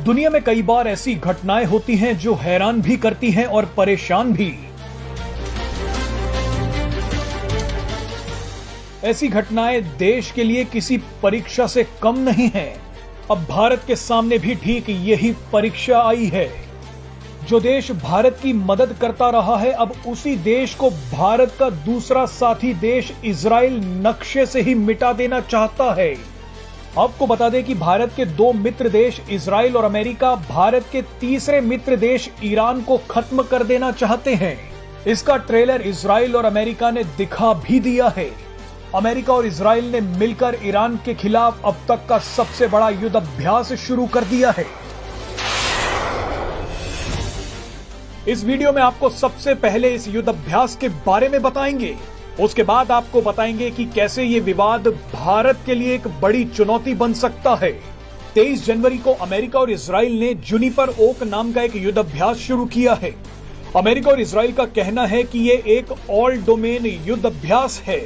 दुनिया में कई बार ऐसी घटनाएं होती हैं जो हैरान भी करती हैं और परेशान भी। ऐसी घटनाएं देश के लिए किसी परीक्षा से कम नहीं है। अब भारत के सामने भी ठीक यही परीक्षा आई है। जो देश भारत की मदद करता रहा है, अब उसी देश को भारत का दूसरा साथी देश इजराइल नक्शे से ही मिटा देना चाहता है। आपको बता दें कि भारत के दो मित्र देश इजराइल और अमेरिका भारत के तीसरे मित्र देश ईरान को खत्म कर देना चाहते हैं। इसका ट्रेलर इजराइल और अमेरिका ने दिखा भी दिया है। अमेरिका और इजराइल ने मिलकर ईरान के खिलाफ अब तक का सबसे बड़ा युद्ध अभ्यास शुरू कर दिया है। इस वीडियो में आपको सबसे पहले इस युद्ध अभ्यास के बारे में बताएंगे। उसके बाद आपको बताएंगे कि कैसे ये विवाद भारत के लिए एक बड़ी चुनौती बन सकता है। 23 जनवरी को अमेरिका और इजराइल ने जुनिपर ओक नाम का एक युद्ध अभ्यास शुरू किया है। अमेरिका और इजराइल का कहना है कि ये एक ऑल डोमेन युद्ध अभ्यास है,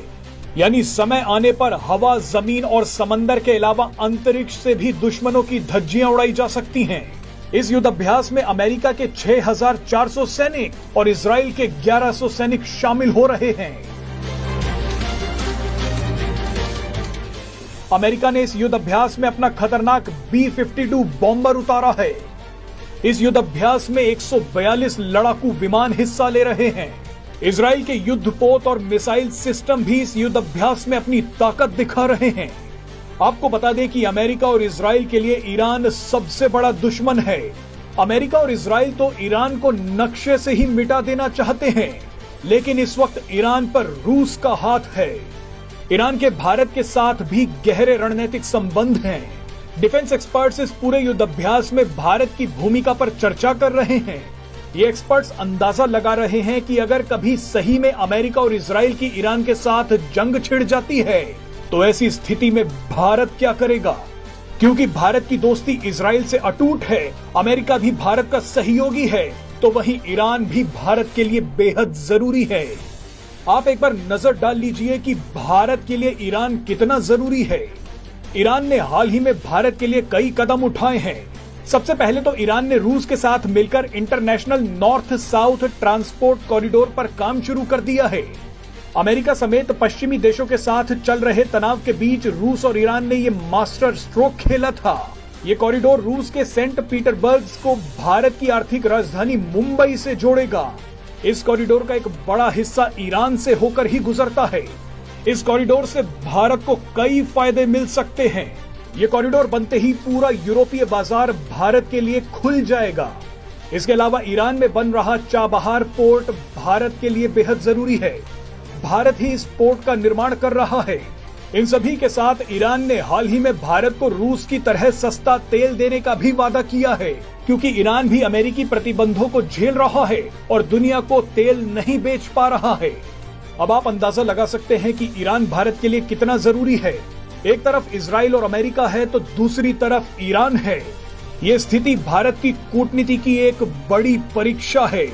यानी समय आने पर हवा, जमीन और समंदर के अलावा अंतरिक्ष से भी दुश्मनों की धज्जियां उड़ाई जा सकती हैं। इस युद्ध अभ्यास में अमेरिका के 6,400 सैनिक और इजराइल के 1100 सैनिक शामिल हो रहे हैं। अमेरिका ने इस युद्ध अभ्यास में अपना खतरनाक B-52 बॉम्बर उतारा है। इस युद्ध अभ्यास में 142 लड़ाकू विमान हिस्सा ले रहे हैं। इजराइल के युद्धपोत और मिसाइल सिस्टम भी इस युद्ध अभ्यास में अपनी ताकत दिखा रहे हैं। आपको बता दें कि अमेरिका और इजराइल के लिए ईरान सबसे बड़ा दुश्मन है। अमेरिका और इजराइल तो ईरान को नक्शे से ही मिटा देना चाहते हैं, लेकिन इस वक्त ईरान पर रूस का हाथ है। ईरान के भारत के साथ भी गहरे रणनीतिक संबंध हैं। डिफेंस एक्सपर्ट्स इस पूरे युद्ध अभ्यास में भारत की भूमिका पर चर्चा कर रहे हैं। ये एक्सपर्ट्स अंदाजा लगा रहे हैं कि अगर कभी सही में अमेरिका और इजराइल की ईरान के साथ जंग छिड़ जाती है, तो ऐसी स्थिति में भारत क्या करेगा। क्योंकि भारत की दोस्ती इजराइल से अटूट है, अमेरिका भी भारत का सहयोगी है, तो वहीं ईरान भी भारत के लिए बेहद जरूरी है। आप एक बार नजर डाल लीजिए कि भारत के लिए ईरान कितना जरूरी है। ईरान ने हाल ही में भारत के लिए कई कदम उठाए हैं। सबसे पहले तो ईरान ने रूस के साथ मिलकर international north south transport corridor पर काम शुरू कर दिया है। अमेरिका समेत पश्चिमी देशों के साथ चल रहे तनाव के बीच रूस और ईरान ने ये मास्टर स्ट्रोक खेला था। ये कॉरिडोर रूस के सेंट पीटरबर्ग को भारत की आर्थिक राजधानी मुंबई से जोड़ेगा। इस कॉरिडोर का एक बड़ा हिस्सा ईरान से होकर ही गुजरता है। इस कॉरिडोर से भारत को कई फायदे मिल सकते हैं। ये कॉरिडोर बनते ही पूरा यूरोपीय बाजार भारत के लिए खुल जाएगा। इसके अलावा ईरान में बन रहा चाबहार पोर्ट भारत के लिए बेहद जरूरी है। भारत ही इस पोर्ट का निर्माण कर रहा है। इन सभी के साथ ईरान ने हाल ही में भारत को रूस की तरह सस्ता तेल देने का भी वादा किया है, क्योंकि ईरान भी अमेरिकी प्रतिबंधों को झेल रहा है और दुनिया को तेल नहीं बेच पा रहा है। अब आप अंदाजा लगा सकते हैं कि ईरान भारत के लिए कितना जरूरी है। एक तरफ इजराइल और अमेरिका है तो दूसरी तरफ ईरान है। ये स्थिति भारत की कूटनीति की एक बड़ी परीक्षा है।